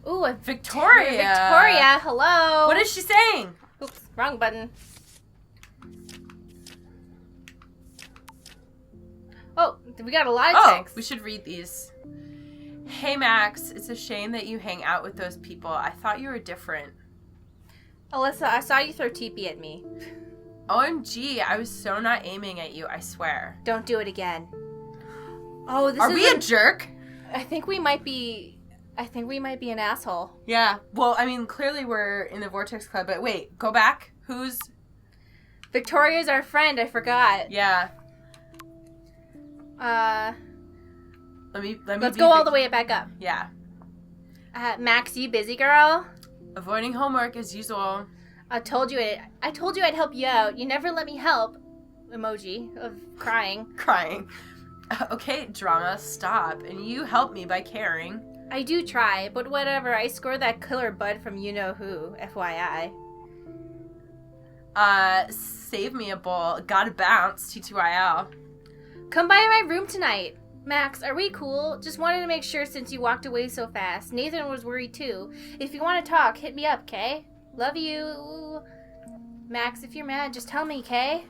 Ooh, Victoria. Victoria, hello. What is she saying? Oops, wrong button. Oh, we got a lot of texts. We should read these. Hey, Max, it's a shame that you hang out with those people. I thought you were different. Alyssa, I saw you throw TP at me. OMG, I was so not aiming at you, I swear. Don't do it again. Oh, Are we a jerk? I think we might be an asshole. Yeah. Well, I mean, clearly we're in the Vortex Club, but wait, go back. Who's... Victoria's our friend, I forgot. Yeah. Let's go all the way back up. Yeah. Max, you busy, girl? Avoiding homework as usual. I told you I'd help you out. You never let me help. Emoji of crying. Crying. Okay, drama, stop. And you help me by caring. I do try, but whatever. I scored that killer bud from you-know-who, FYI. Save me a bowl. Gotta bounce, TTYL. Come by my room tonight. Max, are we cool? Just wanted to make sure since you walked away so fast. Nathan was worried too. If you want to talk, hit me up, Kay? Love you. Max, if you're mad, just tell me, Kay?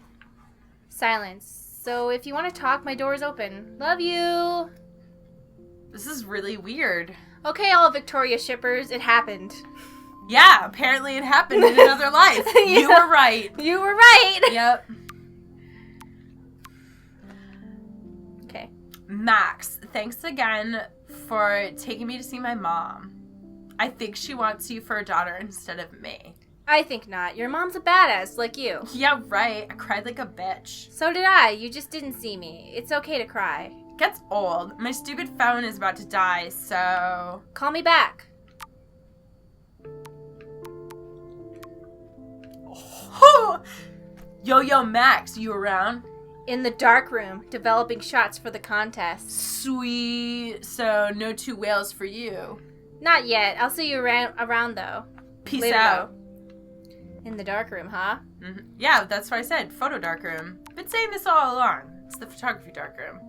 Silence. So if you want to talk, my door is open. Love you. This is really weird. Okay, all Victoria shippers, it happened. Yeah, apparently it happened in another life. Yeah. You were right. You were right. Yep. Okay. Max, thanks again for taking me to see my mom. I think she wants you for a daughter instead of me. I think not. Your mom's a badass, like you. Yeah, right. I cried like a bitch. So did I. You just didn't see me. It's okay to cry. Gets old. My stupid phone is about to die, so... Call me back. Yo, Max, you around? In the dark room, developing shots for the contest. Sweet. So, no two whales for you. Not yet. I'll see you around though. Peace Later, out. In the dark room, huh? Mm-hmm. Yeah, that's what I said. Photo dark room. Been saying this all along. It's the photography dark room.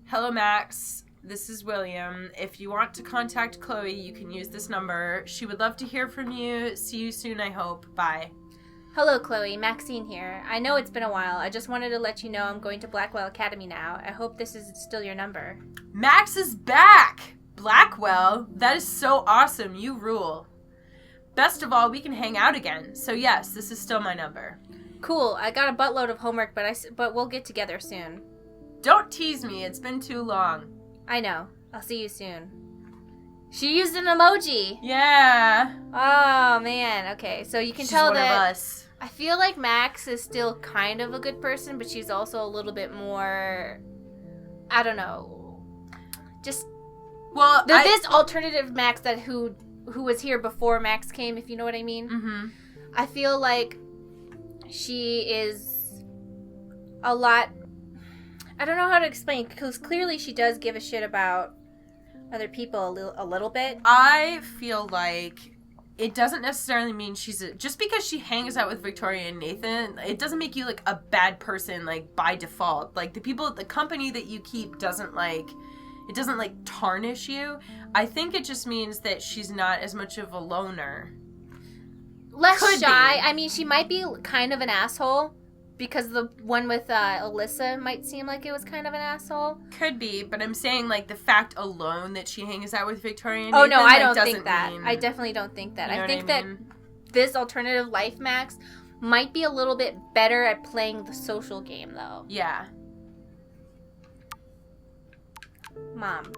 Hello, Max. This is William. If you want to contact Chloe, you can use this number. She would love to hear from you. See you soon, I hope. Bye. Hello, Chloe. Maxine here. I know it's been a while. I just wanted to let you know I'm going to Blackwell Academy now. I hope this is still your number. Max is back! Blackwell? That is so awesome. You rule. Best of all, we can hang out again. So yes, this is still my number. Cool. I got a buttload of homework, but we'll get together soon. Don't tease me. It's been too long. I know. I'll see you soon. She used an emoji. Yeah. Oh, man. Okay, so you can She's tell one that... of us. I feel like Max is still kind of a good person, but she's also a little bit more... I don't know. Just... Well, this alternative Max that who was here before Max came, if you know what I mean. Mm-hmm. I feel like she is a lot... I don't know how to explain, because clearly she does give a shit about other people a little bit. I feel like it doesn't necessarily mean just because she hangs out with Victoria and Nathan, it doesn't make you like a bad person like by default. Like the company that you keep doesn't tarnish you. I think it just means that she's not as much of a loner. Less Could shy. be. I mean, she might be kind of an asshole because the one with Alyssa might seem like it was kind of an asshole. Could be, but I'm saying like the fact alone that she hangs out with Victoria and Oh Nathan, no, I don't doesn't think that. mean, I definitely don't think that. You know I think what I that mean? this alternative life Max might be a little bit better at playing the social game though. Yeah. Mom.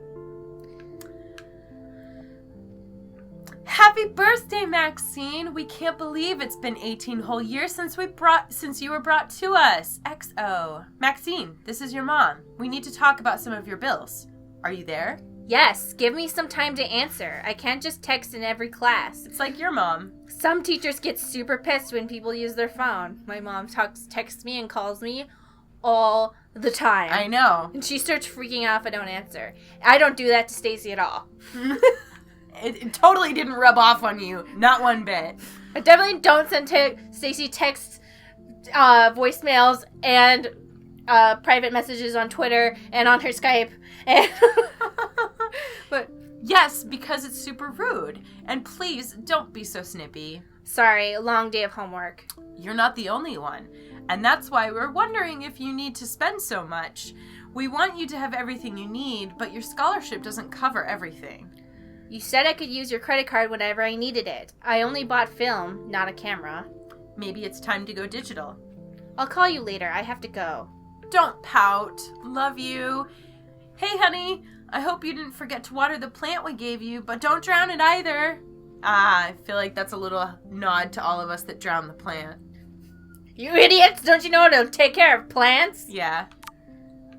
Happy birthday, Maxine! We can't believe it's been 18 whole years since you were brought to us. XO. Maxine, this is your mom. We need to talk about some of your bills. Are you there? Yes, give me some time to answer. I can't just text in every class. It's like your mom. Some teachers get super pissed when people use their phone. My mom texts me and calls me all the time. I know. And she starts freaking out if I don't answer. I don't do that to Stacy at all. It totally didn't rub off on you. Not one bit. I definitely don't send Stacy texts, voicemails, and private messages on Twitter and on her Skype. And but Yes, because it's super rude. And please, don't be so snippy. Sorry, long day of homework. You're not the only one. And that's why we're wondering if you need to spend so much. We want you to have everything you need, but your scholarship doesn't cover everything. You said I could use your credit card whenever I needed it. I only bought film, not a camera. Maybe it's time to go digital. I'll call you later. I have to go. Don't pout. Love you. Hey, honey. I hope you didn't forget to water the plant we gave you, but don't drown it either. I feel like that's a little nod to all of us that drown the plant. You idiots! Don't you know how to take care of plants? Yeah.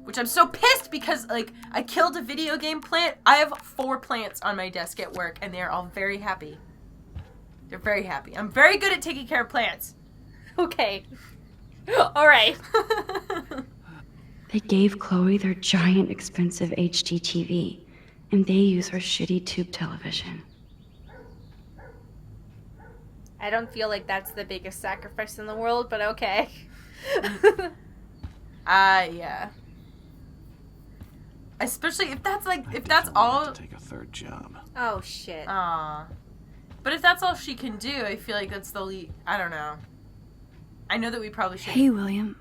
Which I'm so pissed because, like, I killed a video game plant. I have 4 plants on my desk at work, and they're all very happy. They're very happy. I'm very good at taking care of plants. Okay. All right. They gave Chloe their giant, expensive HD TV, and they use her shitty tube television. I don't feel like that's the biggest sacrifice in the world, but okay. Yeah. Especially if that's all. Take a third job. Oh, shit. Aw. But if that's all she can do, I feel like that's the least. I don't know. I know that we probably should. Hey, William.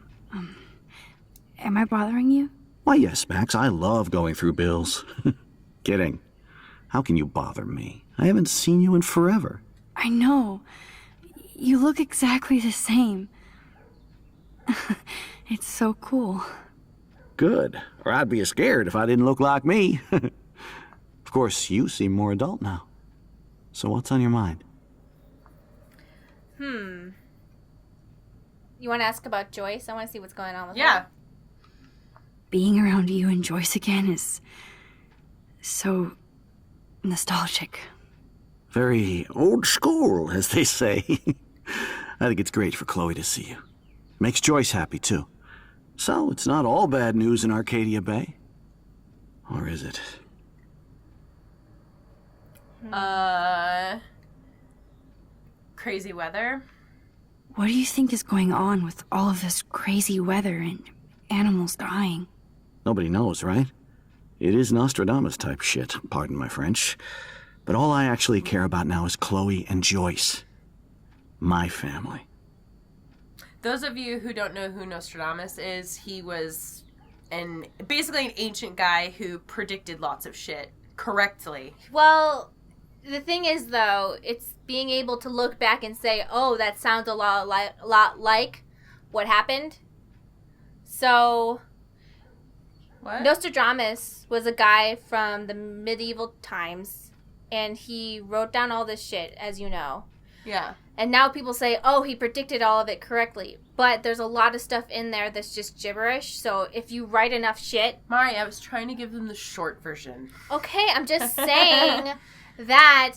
Am I bothering you? Why, yes, Max. I love going through bills. Kidding. How can you bother me? I haven't seen you in forever. I know. You look exactly the same. It's so cool. Good. Or I'd be scared if I didn't look like me. Of course, you seem more adult now. So what's on your mind? You want to ask about Joyce? I want to see what's going on with her. Yeah. Being around you and Joyce again is so nostalgic. Very old school, as they say. I think it's great for Chloe to see you. Makes Joyce happy, too. So, it's not all bad news in Arcadia Bay. Or is it? Crazy weather. What do you think is going on with all of this crazy weather and animals dying? Nobody knows, right? It is Nostradamus-type shit, pardon my French. But all I actually care about now is Chloe and Joyce. My family. Those of you who don't know who Nostradamus is, he was basically an ancient guy who predicted lots of shit correctly. Well, the thing is, though, it's being able to look back and say, oh, that sounds a lot like what happened. So, What? Nostradamus was a guy from the medieval times, and he wrote down all this shit, as you know. Yeah. And now people say, oh, he predicted all of it correctly. But there's a lot of stuff in there that's just gibberish. So if you write enough shit... Mari, I was trying to give them the short version. Okay, I'm just saying that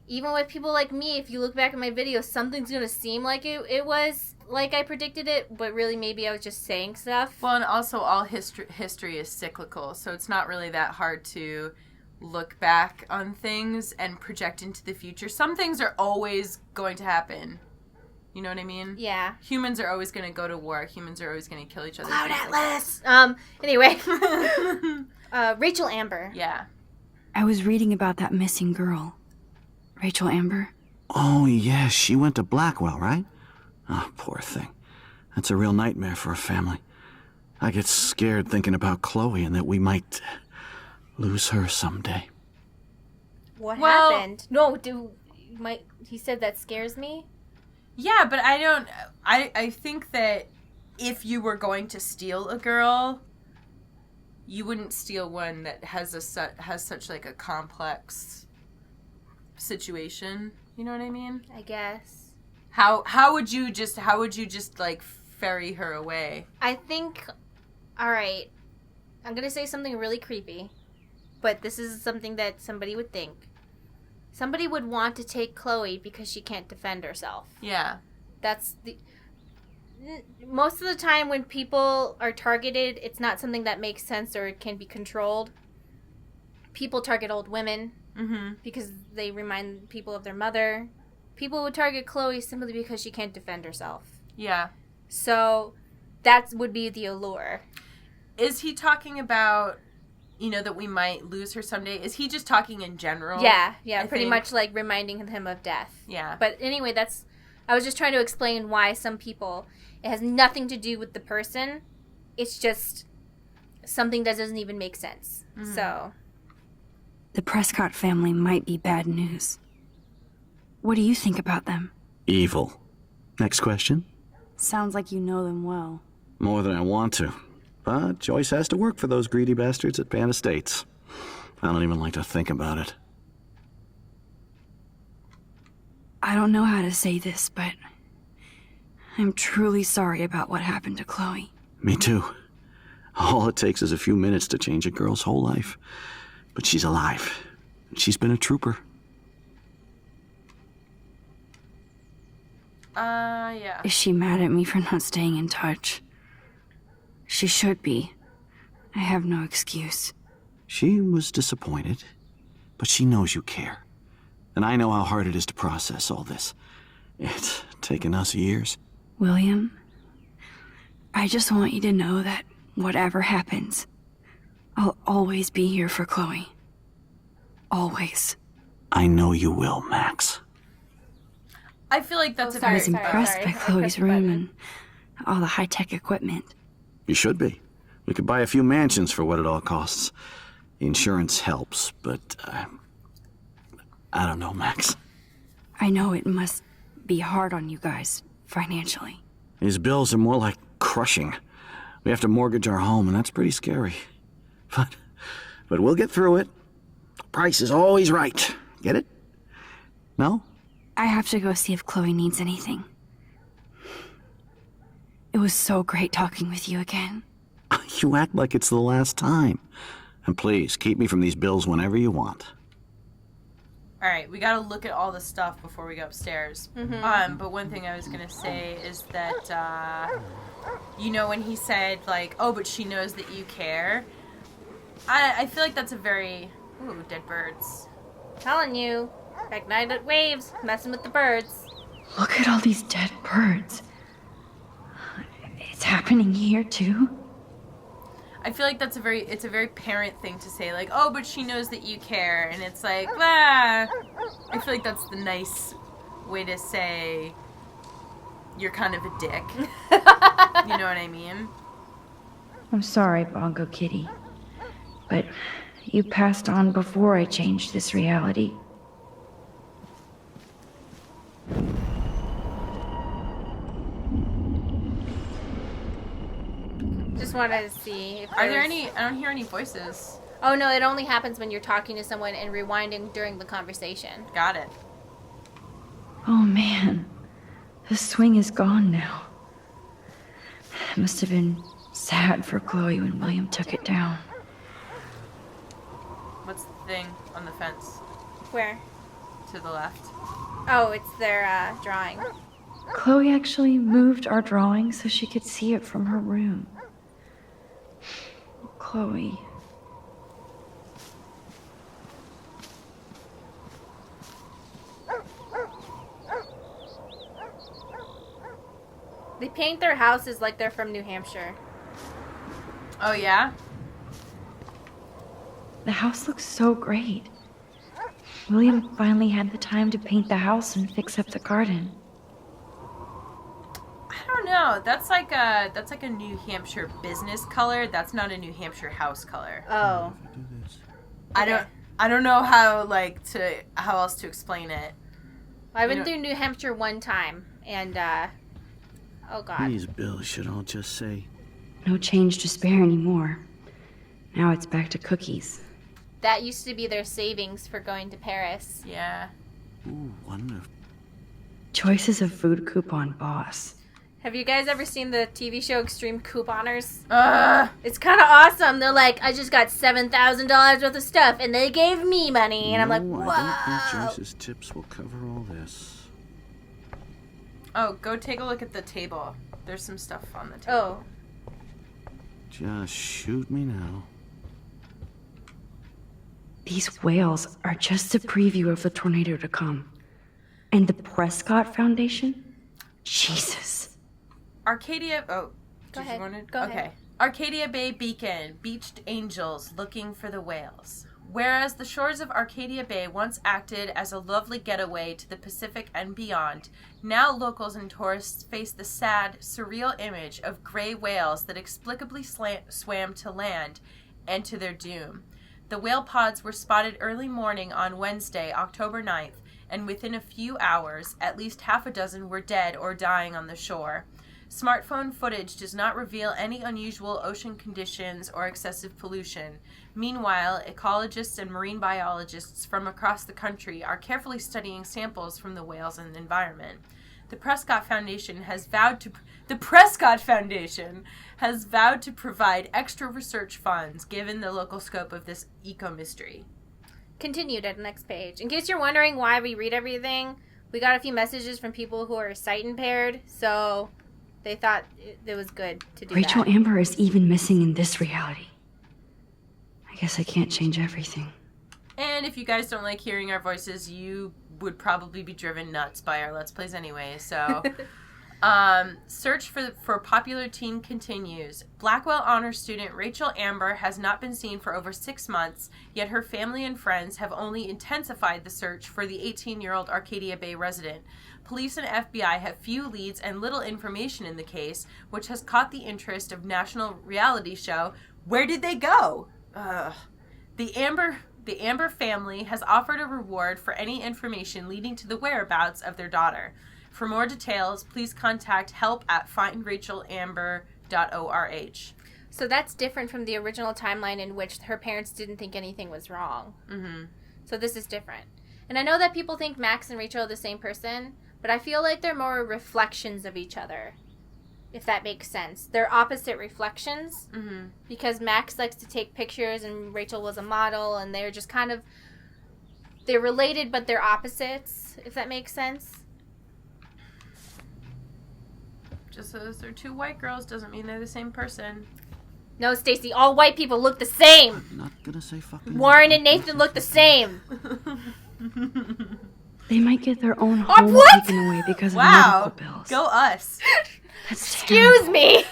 even with people like me, if you look back at my videos, something's going to seem like it was like I predicted it, but really maybe I was just saying stuff. Well, and also all history is cyclical, so it's not really that hard to look back on things and project into the future. Some things are always going to happen. You know what I mean? Yeah. Humans are always going to go to war. Humans are always going to kill each other. Cloud Atlas! Anyway. Rachel Amber. Yeah. I was reading about that missing girl. Rachel Amber. Oh, yeah, she went to Blackwell, right? Oh, poor thing. That's a real nightmare for a family. I get scared thinking about Chloe and that we might lose her someday. What happened? No, he said that scares me? Yeah, but I think that if you were going to steal a girl, you wouldn't steal one that has such like a complex situation. You know what I mean? I guess. How would you just like ferry her away? I think, alright, I'm gonna say something really creepy, but this is something that somebody would think. Somebody would want to take Chloe because she can't defend herself. Yeah. Most of the time when people are targeted, it's not something that makes sense or it can be controlled. People target old women because they remind people of their mother. People would target Chloe simply because she can't defend herself. Yeah. So that would be the allure. Is he talking about, that we might lose her someday. Is he just talking in general? Yeah, I pretty think? much like reminding him of death. Yeah. But anyway, I was just trying to explain why some people, it has nothing to do with the person. It's just something that doesn't even make sense. Mm-hmm. So. The Prescott family might be bad news. What do you think about them? Evil. Next question. Sounds like you know them well. More than I want to. But Joyce has to work for those greedy bastards at Pan Estates. I don't even like to think about it. I don't know how to say this, but I'm truly sorry about what happened to Chloe. Me too. All it takes is a few minutes to change a girl's whole life. But she's alive. And she's been a trooper. Yeah. Is she mad at me for not staying in touch? She should be. I have no excuse. She was disappointed, but she knows you care. And I know how hard it is to process all this. It's taken us years. William, I just want you to know that whatever happens, I'll always be here for Chloe. Always. I know you will, Max. I feel like that's I was impressed sorry. by I Chloe's pressed the room button. and all the high-tech equipment. You should be. We could buy a few mansions for what it all costs. The insurance helps, but I don't know, Max. I know it must be hard on you guys, financially. These bills are more like crushing. We have to mortgage our home, and that's pretty scary. But we'll get through it. Price is always right. Get it? No? I have to go see if Chloe needs anything. It was so great talking with you again. You act like it's the last time. And please, keep me from these bills whenever you want. All right, we got to look at all the stuff before we go upstairs. Mm-hmm. But one thing I was going to say is that, when he said, like, oh, but she knows that you care, I feel like that's a very... Ooh, dead birds. Telling you. Ignited waves. Messing with the birds. Look at all these dead birds. It's happening here, too? I feel like it's a very parent thing to say, like, oh, but she knows that you care. And it's like, I feel like that's the nice way to say you're kind of a dick. You know what I mean? I'm sorry, Bongo Kitty. But you passed on before I changed this reality. Just wanted to see if Are there there's- any... I don't hear any voices. Oh no, it only happens when you're talking to someone and rewinding during the conversation. Got it. Oh man, the swing is gone now. It must have been sad for Chloe when William took it down. What's the thing on the fence Where? to the left? Oh, it's their drawing. Chloe actually moved our drawing so she could see it from her room. Chloe. They paint their houses like they're from New Hampshire. Oh, yeah? The house looks so great. William finally had the time to paint the house and fix up the garden. I don't know. That's like a New Hampshire business color. That's not a New Hampshire house color. Oh. I don't know how else to explain it. I've been through New Hampshire one time, and, oh god. These bills should all just say... No change to spare anymore. Now it's back to cookies. That used to be their savings for going to Paris. Yeah. Ooh, wonderful. Choices of food coupon boss. Have you guys ever seen the TV show Extreme Couponers? Ugh. It's kind of awesome. They're like, I just got $7,000 worth of stuff, and they gave me money. And I'm like, No, whoa. I don't think Joyce's tips will cover all this. Oh, go take a look at the table. There's some stuff on the table. Oh. Just shoot me now. These whales are just a preview of the tornado to come. And the Prescott Foundation? Jesus. Arcadia... Oh. Go did ahead. You want to... Go okay. ahead. Arcadia Bay Beacon, beached angels looking for the whales. Whereas the shores of Arcadia Bay once acted as a lovely getaway to the Pacific and beyond, now locals and tourists face the sad, surreal image of gray whales that inexplicably swam to land and to their doom. The whale pods were spotted early morning on Wednesday, October 9th, and within a few hours, at least half a dozen were dead or dying on the shore. Smartphone footage does not reveal any unusual ocean conditions or excessive pollution. Meanwhile, ecologists and marine biologists from across the country are carefully studying samples from the whales and the environment. The Prescott Foundation has vowed to provide extra research funds given the local scope of this eco-mystery. Continued at the next page. In case you're wondering why we read everything, we got a few messages from people who are sight impaired, so they thought it was good to do Rachel that. Amber is even missing in this reality. I guess I can't change everything. And if you guys don't like hearing our voices, you would probably be driven nuts by our Let's Plays anyway, so... Search for popular teen continues. Blackwell honor student Rachel Amber has not been seen for over 6 months, yet her family and friends have only intensified the search for the 18-year-old Arcadia Bay resident. Police and FBI have few leads and little information in the case, which has caught the interest of national reality show Where Did They Go? The Amber family has offered a reward for any information leading to the whereabouts of their daughter. For more details, please contact help@findrachelamber.org. So that's different from the original timeline in which her parents didn't think anything was wrong. Mm-hmm. So this is different. And I know that people think Max and Rachel are the same person, but I feel like they're more reflections of each other, if that makes sense. They're opposite reflections, because Max likes to take pictures and Rachel was a model, and they're just kind of, they're related, but they're opposites, if that makes sense. Just because they're two white girls doesn't mean they're the same person. No, Stacy, all white people look the same. I'm not gonna say fucking... Warren and Nathan look the same. They might get their own Oh, home what? taken away because of Wow, medical bills. go us. That's Excuse me.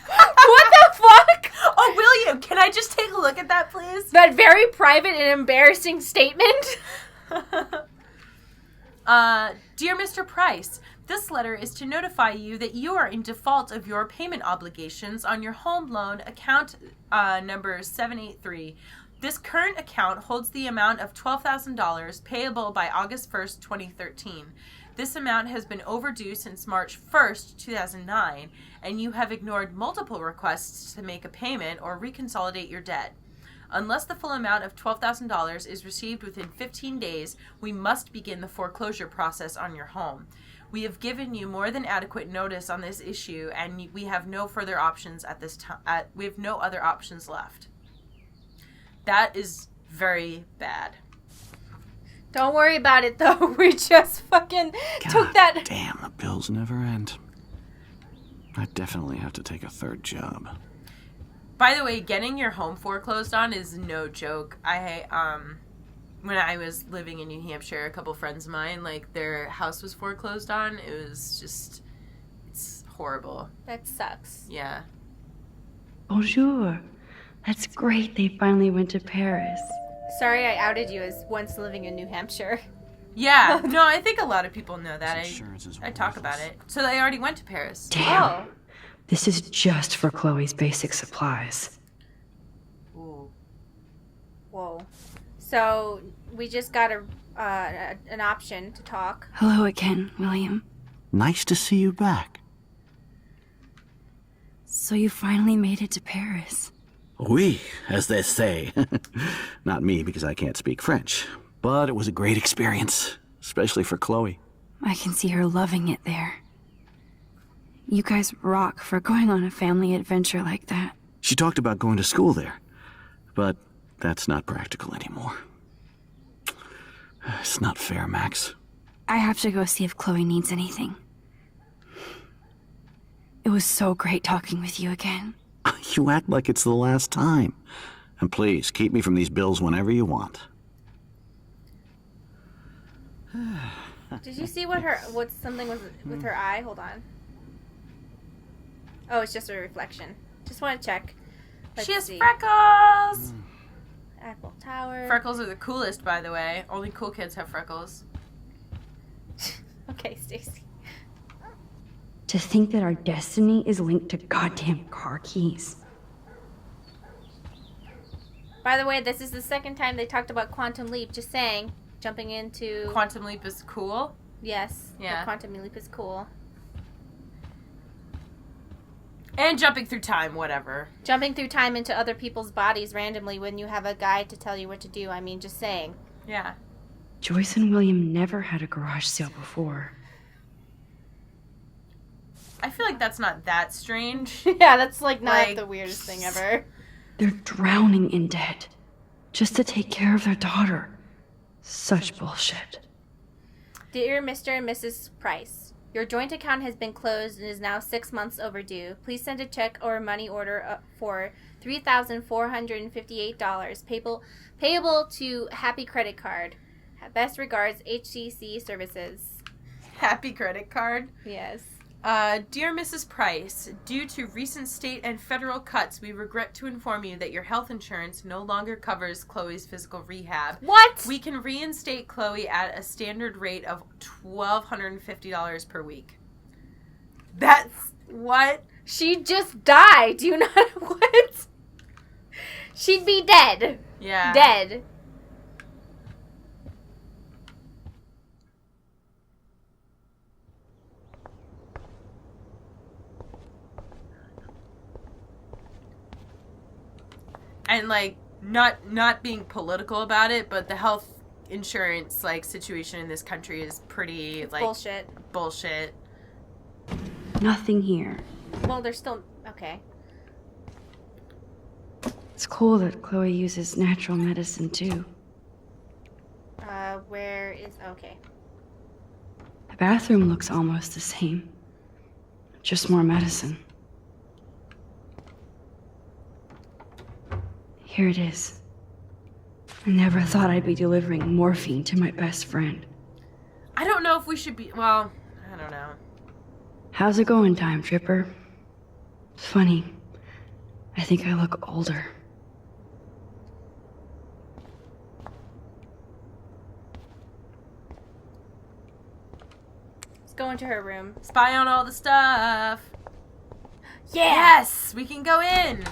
What the fuck? Oh, William, can I just take a look at that, please? That very private and embarrassing statement. Dear Mr. Price, this letter is to notify you that you are in default of your payment obligations on your home loan account number 783. This current account holds the amount of $12,000 payable by August 1st, 2013. This amount has been overdue since March 1st, 2009, and you have ignored multiple requests to make a payment or reconsolidate your debt. Unless the full amount of $12,000 is received within 15 days, we must begin the foreclosure process on your home. We have given you more than adequate notice on this issue, and we have no further options at this time. We have no other options left. That is very bad. Don't worry about it, though. We just fucking took God that. damn, the bills never end. I definitely have to take a third job. By the way, getting your home foreclosed on is no joke. When I was living in New Hampshire, a couple friends of mine, like, their house was foreclosed on. It was just, it's horrible. That sucks. Yeah. Bonjour. That's great they finally went to Paris. Sorry I outed you as once living in New Hampshire. Yeah. No, I think a lot of people know that. This insurance is I talk about worthless. it. So they already went to Paris. Damn. Oh. This is just for Chloe's basic supplies. Ooh. Whoa. So we just got an option to talk. Hello again, William. Nice to see you back. So you finally made it to Paris. Oui, as they say. Not me, because I can't speak French. But it was a great experience, especially for Chloe. I can see her loving it there. You guys rock for going on a family adventure like that. She talked about going to school there, but that's not practical anymore. It's not fair, Max. I have to go see if Chloe needs anything. It was so great talking with you again. You act like it's the last time. And please, keep me from these bills whenever you want. Did you see what something was with her eye? Hold on. Oh, it's just a reflection. Just want to check. Let's she has see. freckles! Eiffel Tower. Freckles are the coolest, by the way. Only cool kids have freckles. Okay, Stacy. To think that our destiny is linked to goddamn car keys. By the way, this is the second time they talked about Quantum Leap. Just saying. Jumping into... Quantum Leap is cool? Yes. Yeah. The Quantum Leap is cool. And jumping through time, whatever. Jumping through time into other people's bodies randomly when you have a guide to tell you what to do. I mean, just saying. Yeah. Joyce and William never had a garage sale before. I feel like that's not that strange. Yeah, that's not Like- the weirdest thing ever. They're drowning in debt. Just to take care of their daughter. Such bullshit. Dear Mr. and Mrs. Price, your joint account has been closed and is now 6 months overdue. Please send a check or a money order for $3,458 payable to Happy Credit Card. Best regards, HCC Services. Happy credit card. Yes. Dear Mrs. Price, due to recent state and federal cuts, we regret to inform you that your health insurance no longer covers Chloe's physical rehab. What? We can reinstate Chloe at a standard rate of $1,250 per week. That's what? She just died. Do you not... What? She'd be dead. Yeah. Dead. And like not being political about it, but the health insurance like situation in this country is pretty like bullshit. Nothing here. Well, there's still... Okay. It's cool that Chloe uses natural medicine too. Where is... Okay. The bathroom looks almost the same. Just more medicine. Here it is. I never thought I'd be delivering morphine to my best friend. I don't know if we should be... Well, I don't know. How's it going, Time Tripper? Funny. I think I look older. Let's go into her room. Spy on all the stuff. Yeah! Yes! We can go in!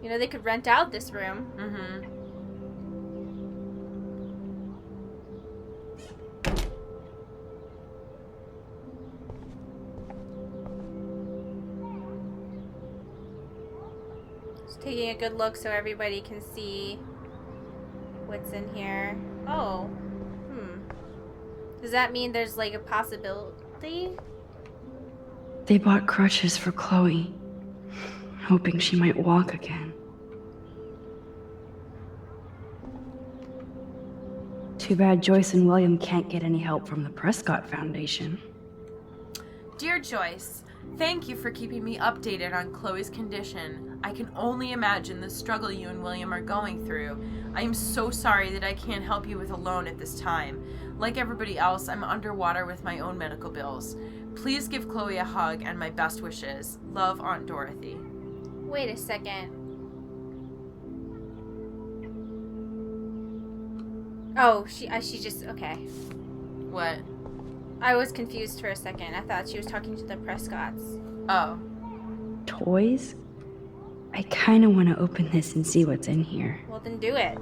You know, they could rent out this room. Mm-hmm. Just taking a good look so everybody can see what's in here. Oh. Does that mean there's like a possibility? They bought crutches for Chloe, hoping she might walk again. Too bad Joyce and William can't get any help from the Prescott Foundation. Dear Joyce, thank you for keeping me updated on Chloe's condition. I can only imagine the struggle you and William are going through. I am so sorry that I can't help you with a loan at this time. Like everybody else, I'm underwater with my own medical bills. Please give Chloe a hug and my best wishes. Love, Aunt Dorothy. Wait a second. Oh, she just... Okay. What? I was confused for a second. I thought she was talking to the Prescotts. Oh. Toys? I kinda wanna open this and see what's in here. Well, then do it.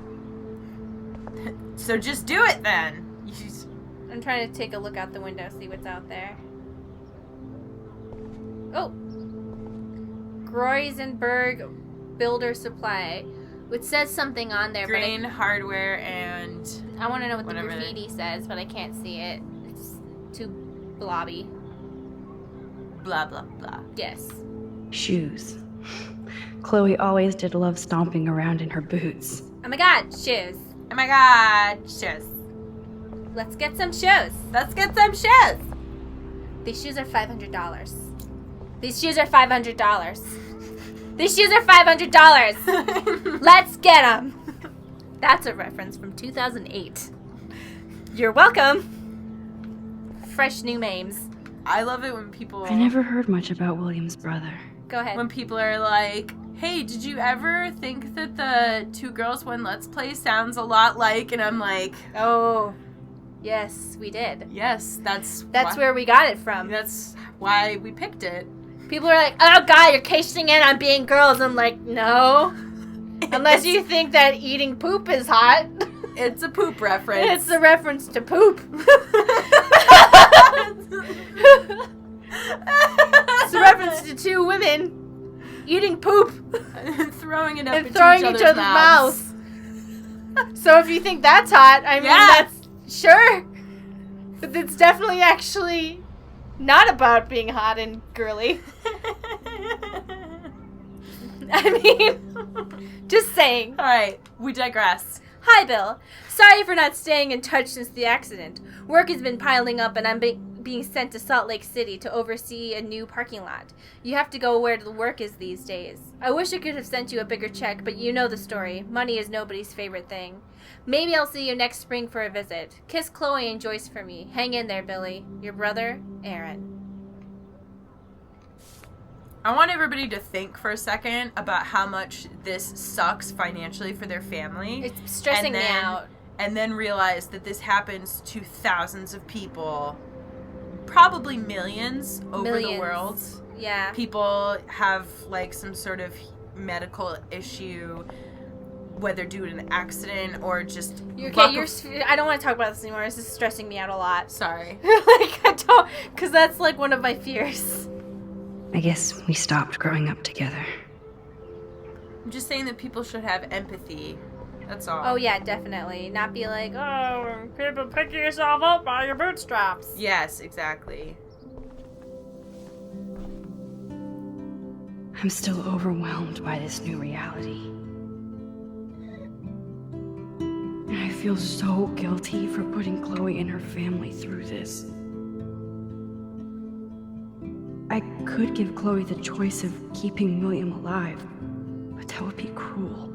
So just do it then. I'm trying to take a look out the window, see what's out there. Oh! Groisenberg Builder Supply. Which says something on there, Grain, but hardware, and... I want to know what the whatever graffiti says, but I can't see it. It's too blobby. Blah, blah, blah. Yes. Shoes. Chloe always did love stomping around in her boots. Oh my god, shoes. Oh my god, shoes. Let's get some shoes. Let's get some shoes. These shoes are $500. These shoes are $500. These shoes are $500. Let's get them. That's a reference from 2008. You're welcome. fresh new names. I love it when people... I never heard much about William's brother. Go ahead. When people are like, hey, did you ever think that the Two Girls One Let's Play sounds a lot like... And I'm like... Oh, yes, we did. Yes, that's where we got it from. That's why we picked it. People are like, oh god, you're casing in on being girls. I'm like, no. Unless you think that eating poop is hot. It's a poop reference. It's a reference to poop. It's a reference to two women eating poop. Throwing it up and into throwing each other's mouths. So if you think that's hot, I mean, that's... Sure. But it's definitely actually not about being hot and girly. I mean, just saying. Alright, we digress. Hi, Bill. Sorry for not staying in touch since the accident. Work has been piling up and I'm being sent to Salt Lake City to oversee a new parking lot. You have to go where the work is these days. I wish I could have sent you a bigger check, but you know the story. Money is nobody's favorite thing. Maybe I'll see you next spring for a visit. Kiss Chloe and Joyce for me. Hang in there, Billy. Your brother, Aaron. I want everybody to think for a second about how much this sucks financially for their family. It's stressing me out. And then realize that this happens to thousands of people, probably millions over the world. Yeah. People have like some sort of medical issue, whether due to an accident or just... I don't want to talk about this anymore. This is stressing me out a lot. Sorry. I don't... Because that's like one of my fears. I guess we stopped growing up together. I'm just saying that people should have empathy. That's all. Oh, yeah, definitely. Not be like, oh, people pick yourself up by your bootstraps. Yes, exactly. I'm still overwhelmed by this new reality. And I feel so guilty for putting Chloe and her family through this. I could give Chloe the choice of keeping William alive, but that would be cruel.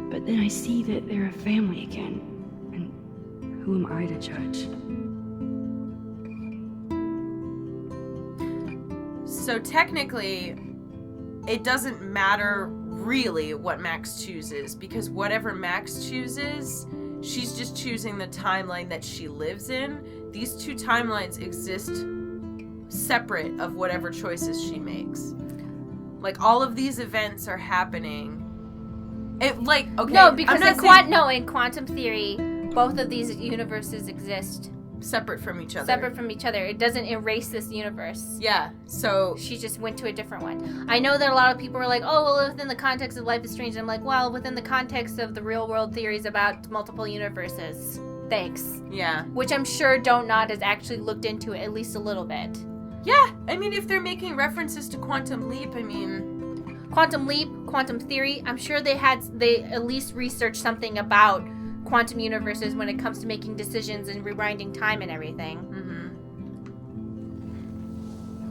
But then I see that they're a family again, and who am I to judge? So technically, it doesn't matter really what Max chooses, because whatever Max chooses, she's just choosing the timeline that she lives in. These two timelines exist separate of whatever choices she makes. Like, all of these events are happening. No, because in quantum theory, both of these universes exist separate from each other. Separate from each other. It doesn't erase this universe. Yeah, so... She just went to a different one. I know that a lot of people are like, oh, well, within the context of Life is Strange. And I'm like, well, within the context of the real world theories about multiple universes. Thanks. Yeah. Which I'm sure Don't Nod has actually looked into it at least a little bit. Yeah, I mean, if they're making references to Quantum Leap, I mean... Quantum Leap, Quantum Theory, I'm sure they at least researched something about quantum universes when it comes to making decisions and rewinding time and everything. Mm-hmm.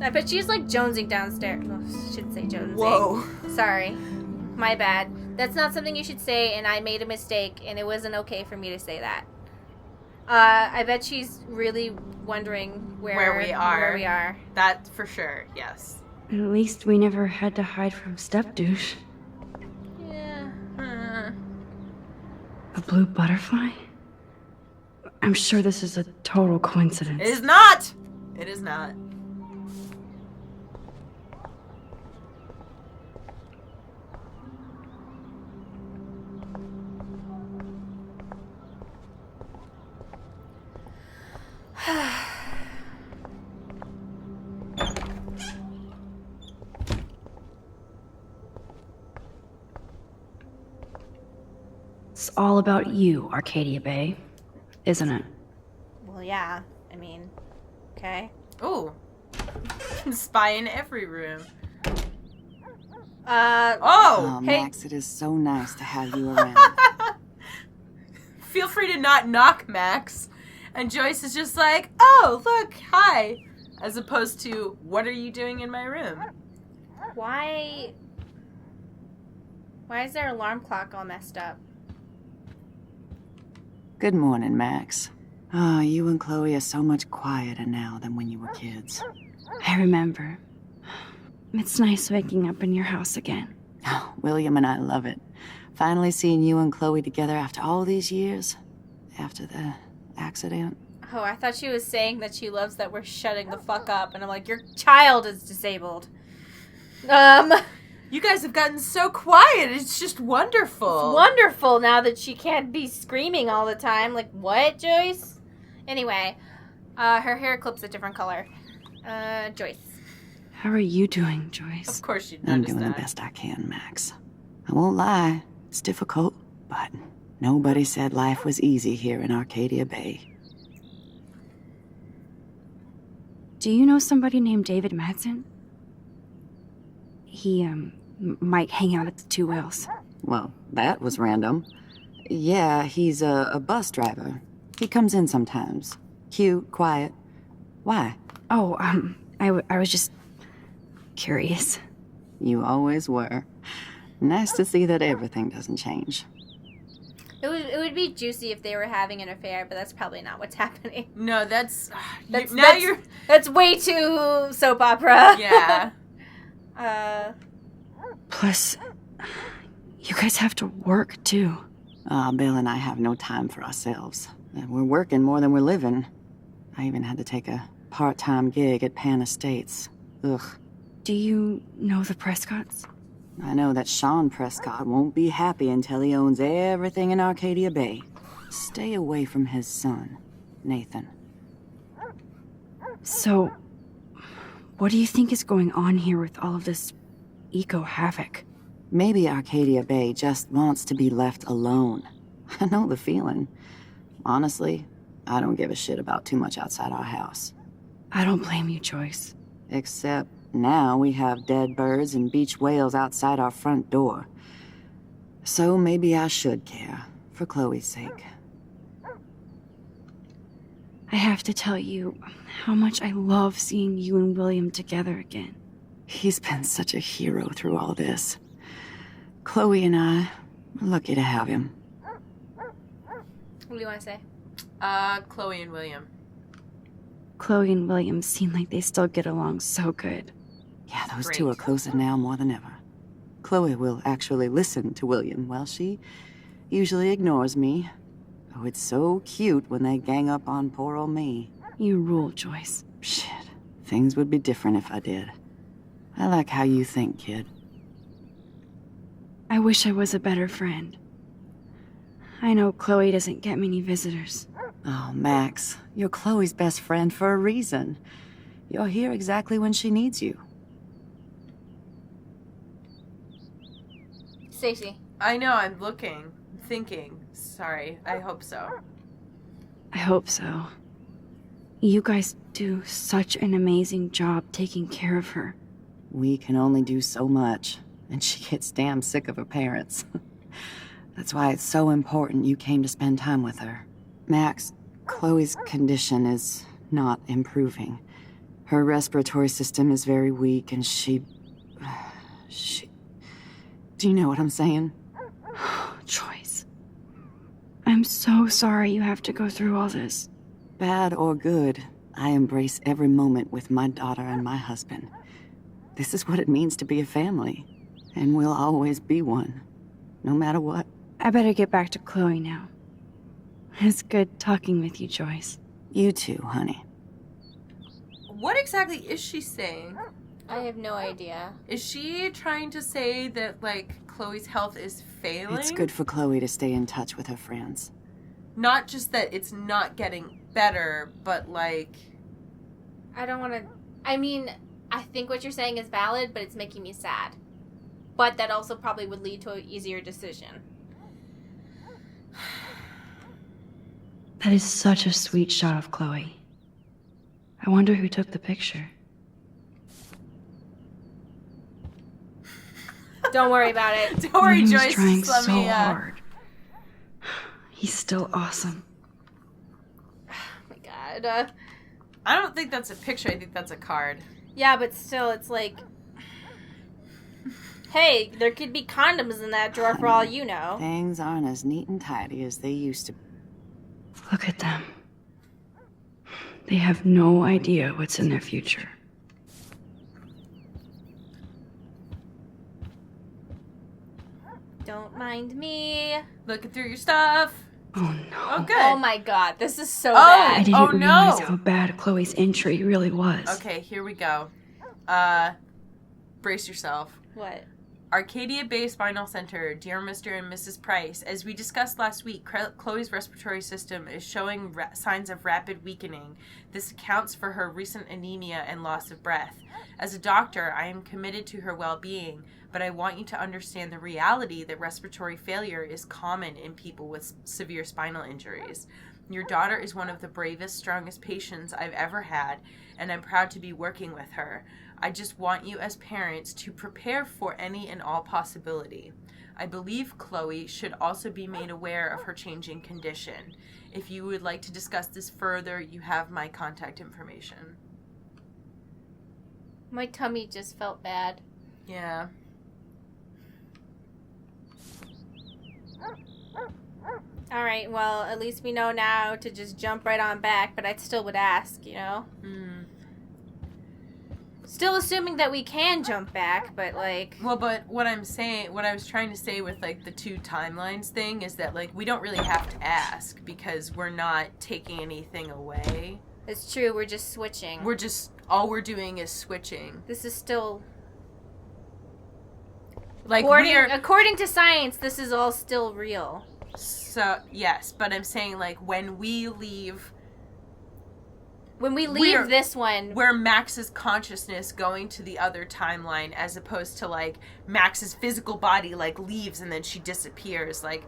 I bet she's like jonesing downstairs. Oh, I shouldn't say jonesing. Whoa. Sorry. My bad. That's not something you should say, and I made a mistake, and it wasn't okay for me to say that. I bet she's really wondering where we are. That for sure, yes. At least we never had to hide from Step-douche. Yeah. A blue butterfly? I'm sure this is a total coincidence. It is not! It is not. It's all about you, Arcadia Bay, isn't it? Well, yeah. I mean, okay. Ooh. Spy in every room. Oh, hey. Max, it is so nice to have you around. Feel free to not knock, Max. And Joyce is just like, oh, look, hi. As opposed to, what are you doing in my room? Why is their alarm clock all messed up? Good morning, Max. Oh, you and Chloe are so much quieter now than when you were kids. I remember. It's nice waking up in your house again. Oh, William and I love it. Finally seeing you and Chloe together after all these years. After the accident. Oh, I thought she was saying that she loves that we're shutting the fuck up. And I'm like, your child is disabled. You guys have gotten so quiet. It's just wonderful. It's wonderful now that she can't be screaming all the time. Like, what, Joyce? Anyway, her hair clip's a different color. Joyce. How are you doing, Joyce? Of course you'd I'm notice doing that. the best I can, Max. I won't lie, it's difficult, but nobody said life was easy here in Arcadia Bay. Do you know somebody named David Madsen? He, might hang out at the Two Whales. Well, that was random. Yeah, he's a bus driver. He comes in sometimes. Cute, quiet. Why? Oh, I was just curious. You always were. Nice to see that everything doesn't change. It would be juicy if they were having an affair, but that's probably not what's happening. No, that's That's that's way too soap opera. Yeah. Plus, you guys have to work, too. Bill and I have no time for ourselves. We're working more than we're living. I even had to take a part-time gig at Pan Estates. Ugh. Do you know the Prescotts? I know that Sean Prescott won't be happy until he owns everything in Arcadia Bay. Stay away from his son, Nathan. So, what do you think is going on here with all of this eco-havoc? Maybe Arcadia Bay just wants to be left alone. I know the feeling. Honestly, I don't give a shit about too much outside our house. I don't blame you, Joyce. Except now we have dead birds and beach whales outside our front door. So maybe I should care, for Chloe's sake. I have to tell you how much I love seeing you and William together again. He's been such a hero through all this. Chloe and I are lucky to have him. What do you want to say? Chloe and William. Chloe and William seem like they still get along so good. Yeah, those Great. two are closer now more than ever. Chloe will actually listen to William, while she usually ignores me. Oh, it's so cute when they gang up on poor old me. You rule, Joyce. Shit, things would be different if I did. I like how you think, kid. I wish I was a better friend. I know Chloe doesn't get many visitors. Oh, Max, you're Chloe's best friend for a reason. You're here exactly when she needs you. Stacy. I know, I'm looking. Thinking. Sorry, I hope so. I hope so. You guys do such an amazing job taking care of her. We can only do so much, and she gets damn sick of her parents. That's why it's so important you came to spend time with her. Max, Chloe's condition is not improving. Her respiratory system is very weak, and she... Do you know what I'm saying? Joyce. I'm so sorry you have to go through all this. Bad or good, I embrace every moment with my daughter and my husband. This is what it means to be a family, and we'll always be one, no matter what. I better get back to Chloe now. It's good talking with you, Joyce. You too, honey. What exactly is she saying? I have no idea. Is she trying to say that, like, Chloe's health is failing? It's good for Chloe to stay in touch with her friends. Not just that it's not getting better, but, like... I don't want to... I mean, I think what you're saying is valid, but it's making me sad. But that also probably would lead to an easier decision. That is such a sweet shot of Chloe. I wonder who took the picture. Don't worry about it. Don't worry, William's Joyce. trying Just let so me, hard. He's still awesome. Oh my god. I don't think that's a picture. I think that's a card. Yeah, but still, it's like... Hey, there could be condoms in that drawer for all you know. Things aren't as neat and tidy as they used to. Look at them. They have no idea what's in their future. Don't mind me. Looking through your stuff. Oh no. Oh, good. Oh my god, this is so I bad. didn't Oh, realize no. how bad Chloe's entry really was. Okay, here we go. Brace yourself. What? Arcadia Bay Spinal Center, dear Mr. and Mrs. Price, as we discussed last week, Chloe's respiratory system is showing signs of rapid weakening. This accounts for her recent anemia and loss of breath. As a doctor, I am committed to her well-being, but I want you to understand the reality that respiratory failure is common in people with severe spinal injuries. Your daughter is one of the bravest, strongest patients I've ever had, and I'm proud to be working with her. I just want you as parents to prepare for any and all possibility. I believe Chloe should also be made aware of her changing condition. If you would like to discuss this further, you have my contact information. My tummy just felt bad. Yeah. Alright, well, at least we know now to just jump right on back, but I still would ask, you know? Still assuming that we can jump back, but like... Well, but what I was trying to say with, like, the two timelines thing is that, like, we don't really have to ask because we're not taking anything away. It's true, we're just switching. All we're doing is switching. This is still... Like, according to science, this is all still real. So, yes, but I'm saying, like, when we leave... When we leave this one... Where Max's consciousness going to the other timeline as opposed to, like, Max's physical body, like, leaves and then she disappears. Like,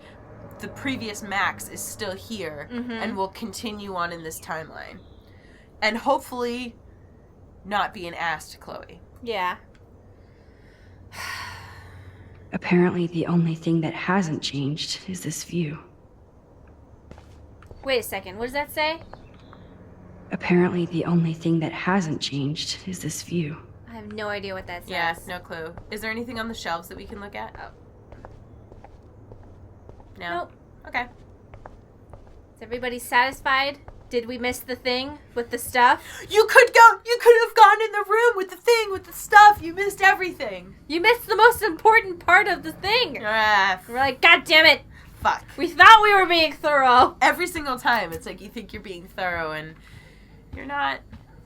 the previous Max is still here and will continue on in this timeline. And hopefully not be an ass to Chloe. Yeah. Apparently, the only thing that hasn't changed is this view. Wait a second, what does that say? Apparently, the only thing that hasn't changed is this view. I have no idea what that says. Yeah, no clue. Is there anything on the shelves that we can look at? Oh. No? Nope. Okay. Is everybody satisfied? Did we miss the thing with the stuff? You could have gone in the room with the thing, with the stuff. You missed everything. You missed the most important part of the thing. We're like, God damn it. Fuck. We thought we were being thorough. Every single time, it's like you think you're being thorough and you're not.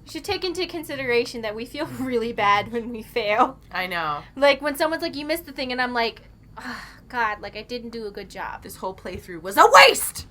You should take into consideration that we feel really bad when we fail. I know. Like, when someone's like, you missed the thing, and I'm like, oh, God, like, I didn't do a good job. This whole playthrough was a waste!